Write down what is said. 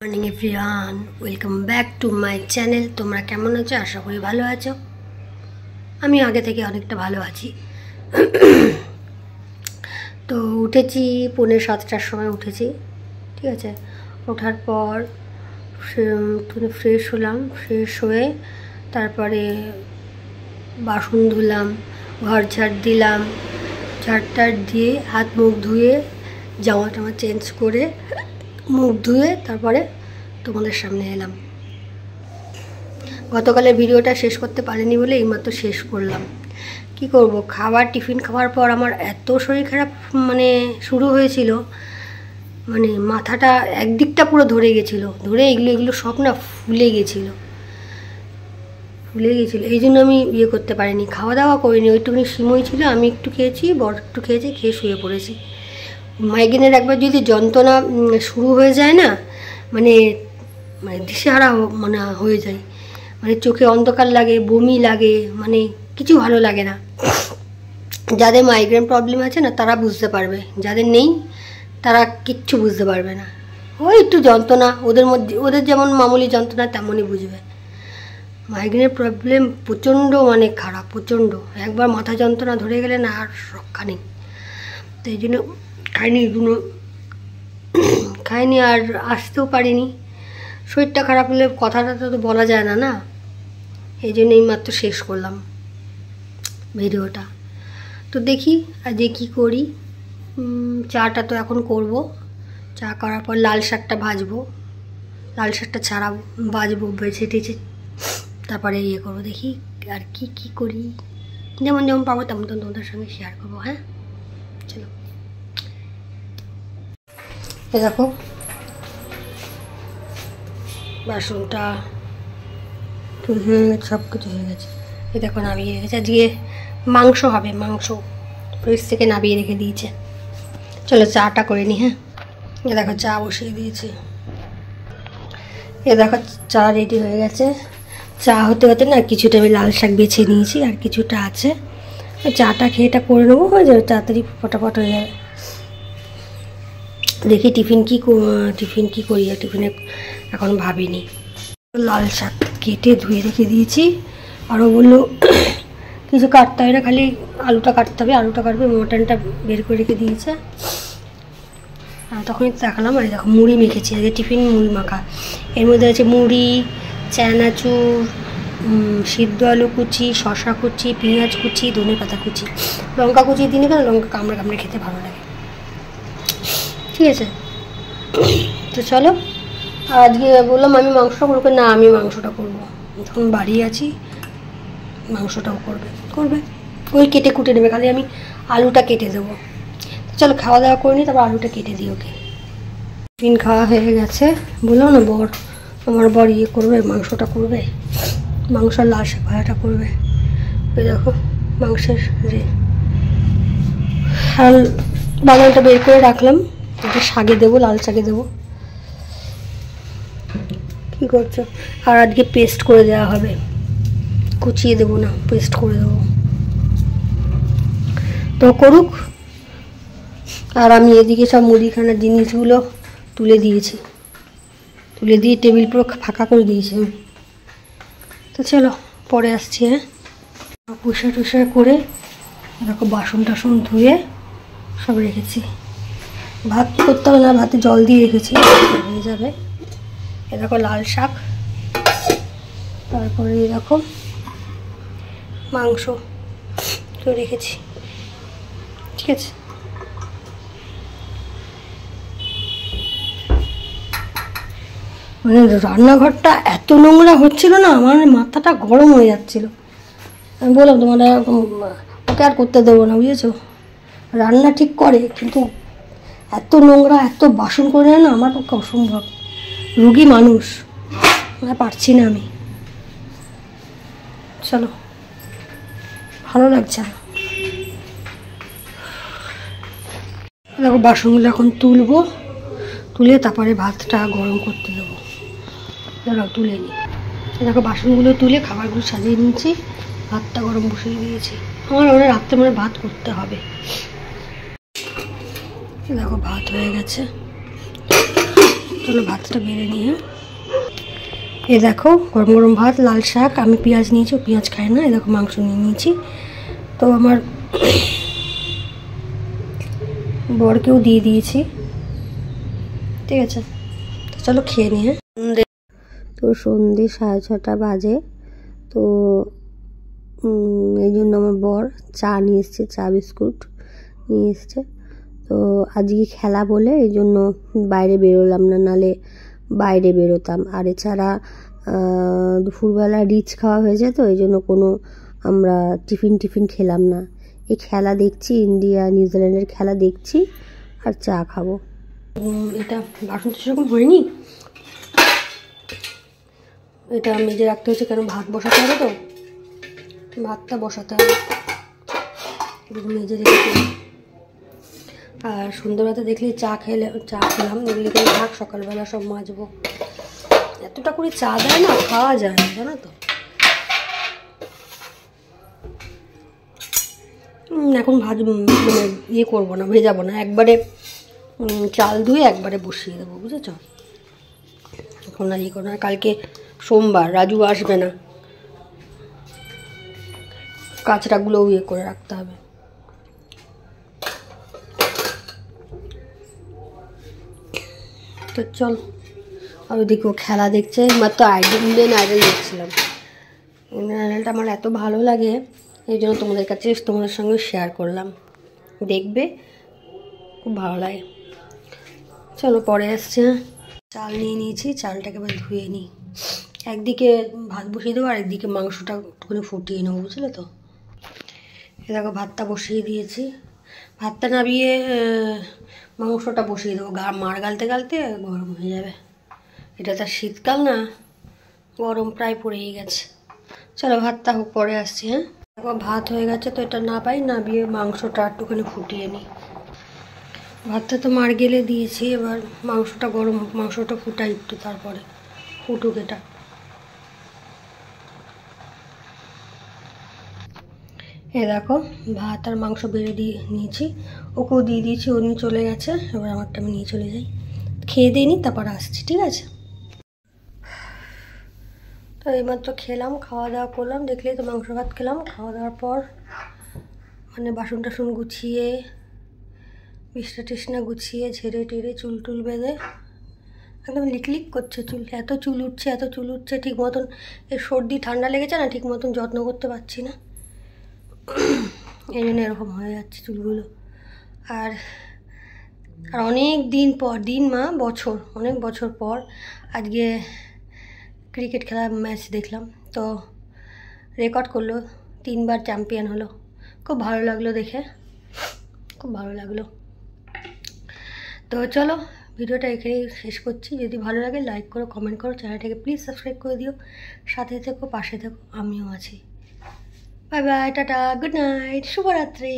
Morning everyone, welcome back to my channel. তোমরা কেমন আছো? আশা করি ভালো আছো। আমি আগে থেকে অনেকটা ভালো আছি। তো উঠেছি 6:45টার সময় উঠেছি, ঠিক আছে। ওঠার পর ফ্রেশ হলাম, ফ্রেশ হয়ে তারপরে বাসন ধুলাম, ঘর ঝাড় দিলাম, ঝাড় দিয়ে হাত মুখ ধুয়ে জামা টামা চেঞ্জ করে মুখ ধুয়ে তারপরে তোমাদের সামনে এলাম। গতকালের ভিডিওটা শেষ করতে পারিনি বলে এইমাত্র শেষ করলাম। কি করব, টিফিন খাওয়ার পর আমার এত শরীর খারাপ শুরু হয়েছিল, মাথাটা একদিকটা পুরো ধরে গেছিলো, ধরে এগুলো সব না ফুলে গেছিলো। এই জন্য আমি করতে পারিনি, খাওয়া দাওয়া করিনি। ওইটুকুনি সিমই ছিল, আমি একটু খেয়েছি, বড় একটু খেয়েছি, খেয়ে শুয়ে পড়েছি। মাইগ্রেনের একবার যদি যন্ত্রণা শুরু হয়ে যায় না, দিশেহারা হয়ে যায়, চোখে অন্ধকার লাগে, বমি লাগে, কিছু ভালো লাগে না। যাদের মাইগ্রেন প্রবলেম আছে না তারা বুঝতে পারবে, যাদের নেই তারা কিচ্ছু বুঝতে পারবে না। ওই একটু যন্ত্রণা, ওদের যেমন মামুলি যন্ত্রণা তেমনই বুঝবে। মাইগ্রেনের প্রবলেম প্রচণ্ড খারাপ, প্রচণ্ড। একবার মাথা যন্ত্রণা ধরে গেলে না আর রক্ষা নেই। তো এই জন্য খাইনি আর আসতেও পারিনি। শরীরটা খারাপ হলে কথাটা তো বলা যায় না, না? এই জন্য এইমাত্র শেষ করলাম ভিডিওটা। তো দেখি আজকে কী করি। চাটা তো এখন করব। চা করার পর লাল শাকটা ভাজবো, লাল শাকটা ভাজবো, বেছে টেছে তারপরে করবো। দেখি আর কি করি, যেমন পাবো তেমন তোমাদের সঙ্গে শেয়ার করবো। হ্যাঁ, চলো। দেখো বাসনটা সব কিছু হয়ে গেছে। এই দেখো নামিয়ে রেখেছে, আজকে মাংস হবে, মাংস ফ্রিজ থেকে নামিয়ে রেখে দিয়েছে। চলো চাটা করে নি। হ্যাঁ, এ দেখো চা বসিয়ে দিয়েছি। এ দেখো চা রেডি হয়ে গেছে। চা হতে হতে না কিছুটা আমি লাল শাক বেছে নিয়েছি, আর কিছুটা আছে। চাটা খেয়ে এটা করে নেবো, হয়ে যাবে, তাড়াতাড়ি ফটাফট হয়ে যাবে। দেখি টিফিন কি করি। টিফিনে এখন ভাবিনি। লাল শাক কেটে ধুয়ে রেখে দিয়েছি। আরও বললো কিছু কাটতে হবে না, খালি আলুটা কাটতে হবে। আলুটা কাটবে, মটনটা বের করে রেখে দিয়েছে। তখনই দেখালাম। আর দেখো মুড়ি মেখেছি, আজকে টিফিন মুড়ি মাখা। এর মধ্যে আছে মুড়ি, চানাচুর, সিদ্ধ আলু কুচি, শশা কুচি, পেঁয়াজ কুচি, ধনেপাতা কুচি, লঙ্কা কুচি দিনে কেন, লঙ্কা কামড়ে খেতে ভালো লাগে। ঠিক আছে, তো চলো। আর আজকে বললাম আমি মাংসটা করবো না, আমি মাংসটা করবো। যখন বাড়ি আছি মাংসটাও করবে। ওই কেটে কুটে নেবে, খালি আমি আলুটা কেটে দেবো। চলো খাওয়া দাওয়া করে নি, তারপর আলুটা কেটে দিই ওকে। টিফিন খাওয়া হয়ে গেছে। বললাম না আমার বর করবে, মাংসটা করবে, মাংস আর লাল শাক ভাজাটা করবে। ওই দেখো মাংসের বাগানটা বের করে রাখলাম, ওটা শাকে দেবো, লাল শাকে দেবো। কী করছো? আর আজকে পেস্ট করে দেওয়া হবে, কুচিয়ে দেবো না, পেস্ট করে দেবো। তো করুক। আর আমি এদিকে সব মুদিখানার জিনিসগুলো তুলে দিয়ে টেবিল পুরো ফাঁকা করে দিয়েছি আমি। তো চলো পরে আসছি। হ্যাঁ, পরিষ্কার করে দেখো বাসন টাসন ধুয়ে সব রেখেছি। ভাত করতে হবে না, ভাতে জল দিয়ে রেখেছি, হয়ে যাবে। এ দেখো লাল শাক, তারপরে এরকম মাংস তো রেখেছি। ঠিক আছে, রান্নাঘরটা এত নোংরা হচ্ছিল না, আমার মাথাটা গরম হয়ে যাচ্ছিল। আমি বললাম তোমার ওকে আর করতে দেবো না, বুঝেছো। রান্না ঠিক করে, কিন্তু এত নোংরা, এত বাসন করে না, আমার পক্ষে অসম্ভব। রুগী মানুষ, পারছি না আমি। চলো, ভালো লাগছে না। দেখো বাসনগুলো এখন তুলে তারপরে ভাতটা গরম করতে দেবো। দাঁড়াও তুলে নিই। দেখো বাসনগুলো তুলে খাবারগুলো সাজিয়ে নিয়েছি, ভাতটা গরম বসিয়ে দিয়েছি। আমার রাত্রে ভাত করতে হবে। দেখো ভাত হয়ে গেছে। চলো ভাতটা বেড়ে নিয়ে, এ দেখো গরম গরম ভাত, লাল শাক, আমি পেঁয়াজ নিয়েছি, ও পেঁয়াজ খাই না। এ দেখো মাংস নিয়ে নিয়েছি। তো আমার বরকেও দিয়ে দিয়েছি, ঠিক আছে। তো চলো খেয়ে নিয়ে। তো সন্ধ্যে 6:30 বাজে। তো এই জন্য আমার বর চা নিয়ে এসছে, চা বিস্কুট নিয়ে এসছে। তো আজকে খেলা বলে এই জন্য বাইরে বেরোলাম না, নালে বাইরে বেরোতাম। আর এছাড়া দুপুরবেলা রিচ খাওয়া হয়েছে, তো এই জন্য কোনো আমরা টিফিন খেলাম না। এই খেলা দেখছি, ইন্ডিয়া নিউজিল্যান্ডের খেলা দেখছি আর চা খাবো। এটা বাসন তো সেরকম হয়নি, এটা মেজে রাখতে হচ্ছে, কেন ভাত বসাতে হবে, তো ভাতটা বসাতে হবে, মেজে রেখেছি। আর সন্ধ্যাবেলাতে দেখলে চা খেলাম, দেখলে থাক সকালবেলা সব মাজবো। এতটা করে চা দেয় না, খাওয়া যায় না, জানো তো। এখন মানে ইয়ে করবো না, ভেজাবো না, একবারে চাল ধুয়ে একবারে বসিয়ে দেবো, বুঝেছ। এখন আর ইয়ে করবো না, কালকে সোমবার, রাজু আসবে না, কাঁচড়াগুলোও ইয়ে করে রাখতে হবে। তো চল, আর ওদিকেও খেলা দেখছে, মাত্র ইন্ডিয়ান আইডল দেখছিলাম। ইন্ডিয়ান আইডলটা আমার এত ভালো লাগে, এই জন্য তোমাদের সঙ্গে শেয়ার করলাম, দেখবে, খুব ভালো লাগে। চলো পরে আসছে। চাল নিয়ে নিয়েছি, চালটাকে এবার ধুয়ে নিই। একদিকে ভাত বসিয়ে দেবো আর একদিকে মাংসটা একটুখানি ফুটিয়ে নেবো, বুঝলে তো। এ দেখো ভাতটা বসিয়ে দিয়েছি, ভাতটা নামিয়ে মাংসটা বসিয়ে দেবো, মার গালতে গালতে গরম হয়ে যাবে। এটা তো শীতকাল না, গরম প্রায় পড়েই গেছে। চলো ভাতটা হোক, পরে আসছি। হ্যাঁ দেখো ভাত হয়ে গেছে, তো এটা নামিয়ে মাংসটা একটুখানি ফুটিয়ে নিই। ভাতটা তো মার গেলে দিয়েছি, এবার মাংসটা গরম হোক, মাংসটা ফুটাই একটু, তারপরে ফুটুক এটা। এ দেখো ভাত আর মাংস বেড়ে দিয়ে নিয়েছি, ওকেও দিয়ে দিয়েছি, ও নিয়ে চলে গেছে। এবার আমারটা আমি নিয়ে চলে যাই, খেয়ে দিয়ে নিই, তারপর আসছি, ঠিক আছে। তো এইমাত্র খেলাম, খাওয়া দাওয়া করলাম, দেখলেই তো মাংস ভাত খেলাম। খাওয়া দাওয়ার পর মানে বাসন টাসন গুছিয়ে, বিছনা টিছনা গুছিয়ে, ঝেড়ে টেড়ে, চুল টুল বেঁধে একদম লিকলিক করছে চুল, এত চুল উঠছে ঠিক মতন। এই সর্দি ঠান্ডা লেগেছে না, ঠিক মতন যত্ন করতে পারছি না, এই জন্য এরকম হয়ে যাচ্ছে চুলগুলো। আর অনেক দিন পর, অনেক বছর পর আজকে ক্রিকেট খেলার ম্যাচ দেখলাম। তো রেকর্ড করলো, 3বার চ্যাম্পিয়ন হলো, খুব ভালো লাগলো দেখে, খুব ভালো লাগলো। তো চলো ভিডিওটা এখানেই শেষ করছি। যদি ভালো লাগে লাইক করো, কমেন্ট করো, চ্যানেলটাকে প্লিজ সাবস্ক্রাইব করে দিও, সাথে থেকো, পাশে থেকো, আমিও আছি। Bye bye, tata, good night, শুভরাত্রি।